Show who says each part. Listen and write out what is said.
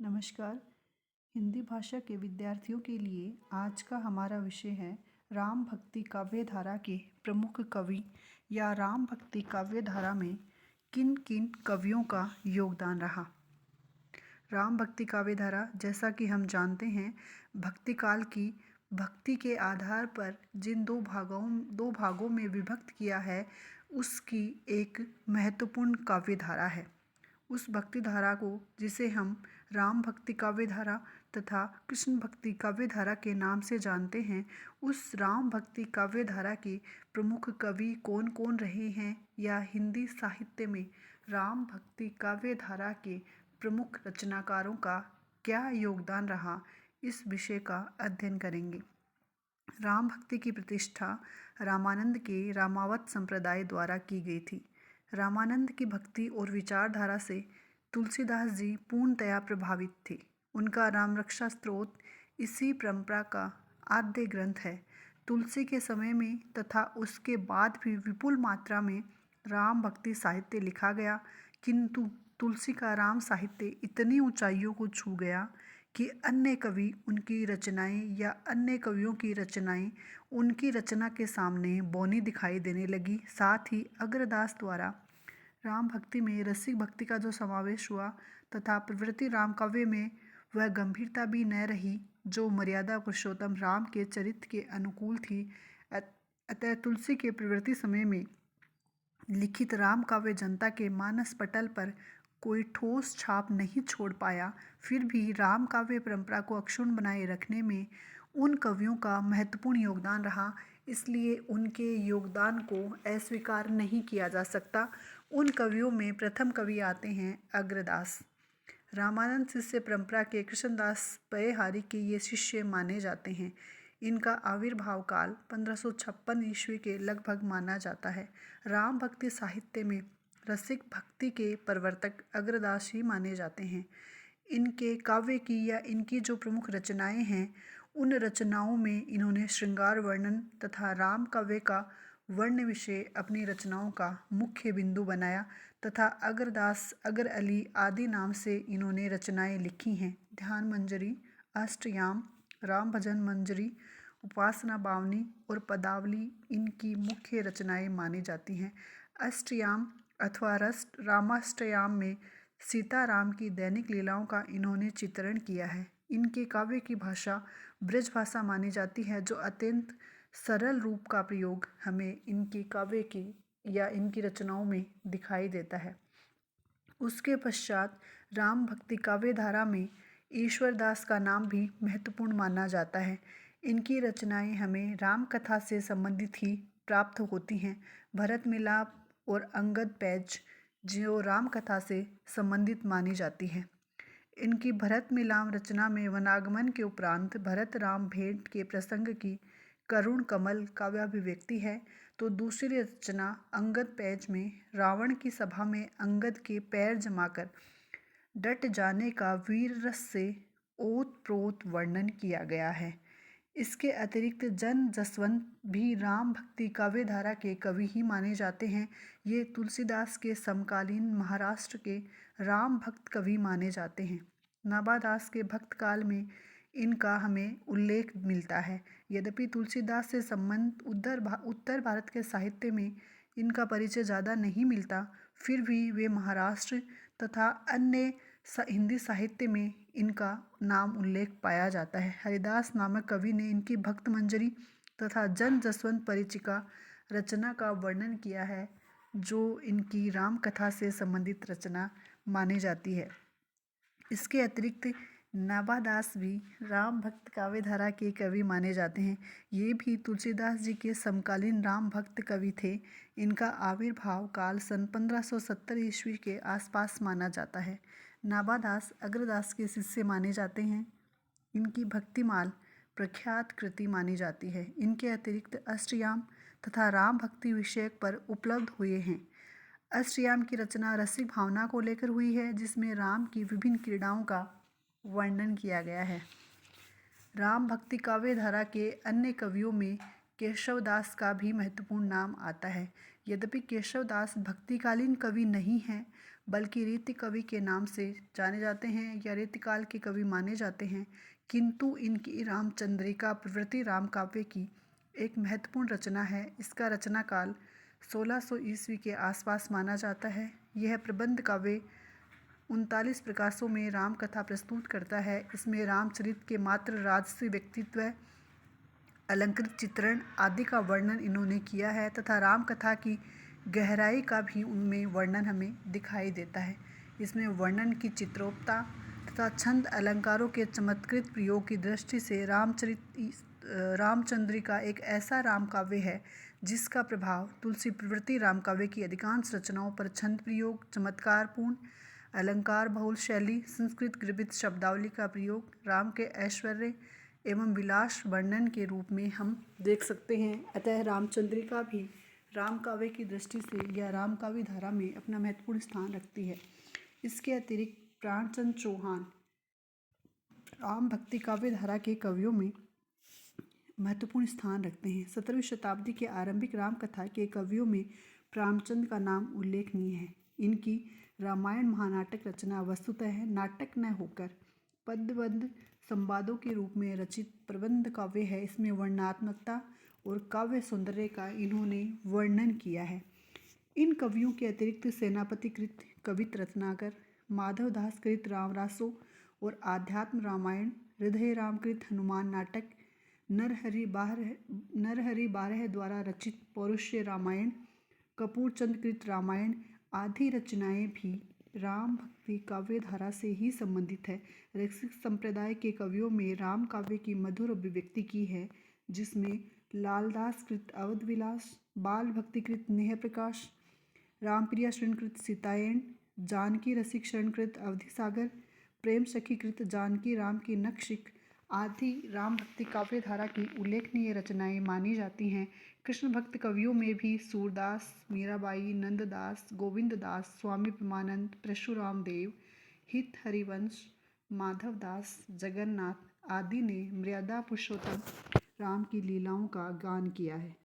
Speaker 1: नमस्कार। हिंदी भाषा के विद्यार्थियों के लिए आज का हमारा विषय है राम भक्ति काव्य धारा के प्रमुख कवि या राम भक्ति काव्य धारा में किन किन कवियों का योगदान रहा। राम भक्ति काव्य धारा, जैसा कि हम जानते हैं, भक्ति काल की भक्ति के आधार पर जिन दो भागों में विभक्त किया है, उसकी एक महत्वपूर्ण काव्य धारा है। उस भक्ति धारा को, जिसे हम राम भक्ति काव्य धारा तथा कृष्ण भक्ति काव्य धारा के नाम से जानते हैं, उस राम भक्ति काव्य धारा के प्रमुख कवि कौन कौन रहे हैं या हिंदी साहित्य में राम भक्ति काव्य धारा के प्रमुख रचनाकारों का क्या योगदान रहा, इस विषय का अध्ययन करेंगे। राम भक्ति की प्रतिष्ठा रामानंद के रामावत संप्रदाय द्वारा की गई थी। रामानंद की भक्ति और विचारधारा से तुलसीदास जी पूर्णतया प्रभावित थे। उनका राम रक्षा स्तोत्र इसी परंपरा का आद्य ग्रंथ है। तुलसी के समय में तथा उसके बाद भी विपुल मात्रा में राम भक्ति साहित्य लिखा गया, किंतु तुलसी का राम साहित्य इतनी ऊंचाइयों को छू गया कि अन्य कवि उनकी रचनाएं या अन्य कवियों की रचनाएं उनकी रचना के सामने बौनी दिखाई देने लगी। साथ ही अग्रदास द्वारा राम भक्ति में रसिक भक्ति का जो समावेश हुआ तथा प्रवृत्ति राम काव्य में वह गंभीरता भी न रही जो मर्यादा पुरुषोत्तम राम के चरित्र के अनुकूल थी। अतः तुलसी के प्रवृत्ति समय में लिखित राम काव्य जनता के मानस पटल पर कोई ठोस छाप नहीं छोड़ पाया। फिर भी राम काव्य परंपरा को अक्षुण्ण बनाए रखने में उन कवियों का महत्वपूर्ण योगदान रहा, इसलिए उनके योगदान को अस्वीकार नहीं किया जा सकता। उन कवियों में प्रथम कवि आते हैं अग्रदास। रामानंद शिष्य परंपरा के कृष्णदास पयहारी के ये शिष्य माने जाते हैं। इनका आविर्भाव काल 1556 ईस्वी के लगभग माना जाता है। राम भक्ति साहित्य में रसिक भक्ति के प्रवर्तक अग्रदास ही माने जाते हैं। इनके काव्य की या इनकी जो प्रमुख रचनाएं हैं, उन रचनाओं में इन्होंने श्रृंगार वर्णन तथा राम काव्य का वर्ण विषय अपनी रचनाओं का मुख्य बिंदु बनाया तथा अग्रदास, अगर अली आदि नाम से इन्होंने रचनाएं लिखी हैं। ध्यान मंजरी, अष्टयाम, राम भजन मंजरी, उपासना बावनी और पदावली इनकी मुख्य रचनाएं मानी जाती हैं। अष्टयाम अथवा रामाष्टयाम में सीताराम की दैनिक लीलाओं का इन्होंने चित्रण किया है। इनके काव्य की भाषा ब्रज भाषा मानी जाती है, जो अत्यंत सरल रूप का प्रयोग हमें इनके काव्य की या इनकी रचनाओं में दिखाई देता है। उसके पश्चात राम भक्ति काव्य धारा में ईश्वरदास का नाम भी महत्वपूर्ण माना जाता है। इनकी रचनाएं हमें राम कथा से संबंधित ही प्राप्त होती हैं। भरत मिलाप और अंगद पैज जो राम कथा से संबंधित मानी जाती है। इनकी भरत मिलाप रचना में वनागमन के उपरांत भरत राम भेंट के प्रसंग की करुण कमल काव्याभिव्यक्ति है, तो दूसरी रचना अंगद पैज में रावण की सभा में अंगद के पैर जमाकर डट जाने का वीर रस से ओत प्रोत वर्णन किया गया है। इसके अतिरिक्त जन जसवंत भी राम भक्ति काव्य धारा के कवि ही माने जाते हैं। ये तुलसीदास के समकालीन महाराष्ट्र के राम भक्त कवि माने जाते हैं। नाभादास के भक्त काल में इनका हमें उल्लेख मिलता है। यद्यपि तुलसीदास से संबंध उत्तर भारत के साहित्य में इनका परिचय ज़्यादा नहीं मिलता, फिर भी वे महाराष्ट्र तथा अन्य हिंदी साहित्य में इनका नाम उल्लेख पाया जाता है। हरिदास नामक कवि ने इनकी भक्त मंजरी तथा जन जसवंत परिचिका रचना का वर्णन किया है, जो इनकी राम कथा से संबंधित रचना मानी जाती है। इसके अतिरिक्त नाभादास भी राम भक्त काव्य धारा के कवि माने जाते हैं। ये भी तुलसीदास जी के समकालीन राम भक्त कवि थे। इनका आविर्भाव काल सन 1570 ईस्वी के आसपास माना जाता है। नाभादास अग्रदास के शिष्य माने जाते हैं। इनकी भक्तिमाल प्रख्यात कृति मानी जाती है। इनके अतिरिक्त अष्टयाम तथा राम भक्ति विषयक पर उपलब्ध हुए हैं। अष्टयाम की रचना रसिक भावना को लेकर हुई है, जिसमें राम की विभिन्न क्रीड़ाओं का वर्णन किया गया है। राम भक्ति काव्य धारा के अन्य कवियों में केशवदास का भी महत्वपूर्ण नाम आता है। यद्यपि केशवदास भक्तिकालीन कवि नहीं हैं, बल्कि रीति कवि के नाम से जाने जाते हैं या रीतिकाल के कवि माने जाते हैं, किंतु इनकी रामचंद्रिका प्रवृत्ति राम काव्य की एक महत्वपूर्ण रचना है। इसका रचना काल 1600 ईस्वी के आसपास माना जाता है। यह प्रबंध काव्य 39 प्रकाशों में राम कथा प्रस्तुत करता है। इसमें रामचरित के मात्र राजसी व्यक्तित्व, अलंकृत चित्रण आदि का वर्णन इन्होंने किया है तथा राम कथा की गहराई का भी उनमें वर्णन हमें दिखाई देता है। इसमें वर्णन की चित्रोक्ता तथा छंद अलंकारों के चमत्कृत प्रयोग की दृष्टि से रामचंद्रिका एक ऐसा राम काव्य है जिसका प्रभाव तुलसी प्रवृत्ति राम काव्य की अधिकांश रचनाओं पर छंद प्रयोग, चमत्कारपूर्ण अलंकार बहुल शैली, संस्कृत गृभित शब्दावली का प्रयोग, राम के ऐश्वर्य एवं विलास वर्णन के रूप में हम देख सकते हैं। अतः रामचंद्रिका भी राम काव्य की दृष्टि से या राम काव्य धारा में अपना महत्वपूर्ण स्थान रखती है। इसके अतिरिक्त प्राणचंद चौहान राम भक्ति काव्य धारा के कवियों में महत्वपूर्ण स्थान रखते हैं। 17वीं शताब्दी के आरंभिक राम कथा के कवियों में प्राणचंद का नाम उल्लेखनीय है। इनकी रामायण महानाटक रचना वस्तुतः नाटक न होकर पद्यबद्ध संवादों के रूप में रचित प्रबंध काव्य है। इसमें वर्णनात्मकता और काव्य सौंदर्य का इन्होंने वर्णन किया है। इन कवियों के अतिरिक्त सेनापति कृत कवित रत्नाकर, माधवदास कृत रामरासो और आध्यात्म रामायण, हृदय रामकृत हनुमान नाटक, नरहरि बारह द्वारा रचित पौरुष्य रामायण, कपूरचंद कृत रामायण आदि रचनाएं भी राम भक्ति काव्य धारा से ही संबंधित है। रसिक संप्रदाय के कवियों में राम काव्य की मधुर अभिव्यक्ति की है, जिसमें लालदास कृत अवध विलास, बाल भक्तिकृत नेह प्रकाश, रामप्रिया शरणकृत सीतायन, जानकी रसिक शरणकृत अवधि सागर, प्रेम सखीकृत जानकी राम की नखशिख आदि राम भक्ति काव्य धारा की उल्लेखनीय रचनाएं मानी जाती हैं। कृष्ण भक्त कवियों में भी सूरदास, मीराबाई, नंददास, गोविंददास, स्वामी परमानंद, परशुराम देव, हित हरिवंश, माधवदास, जगन्नाथ आदि ने मर्यादा पुरुषोत्तम राम की लीलाओं का गान किया है।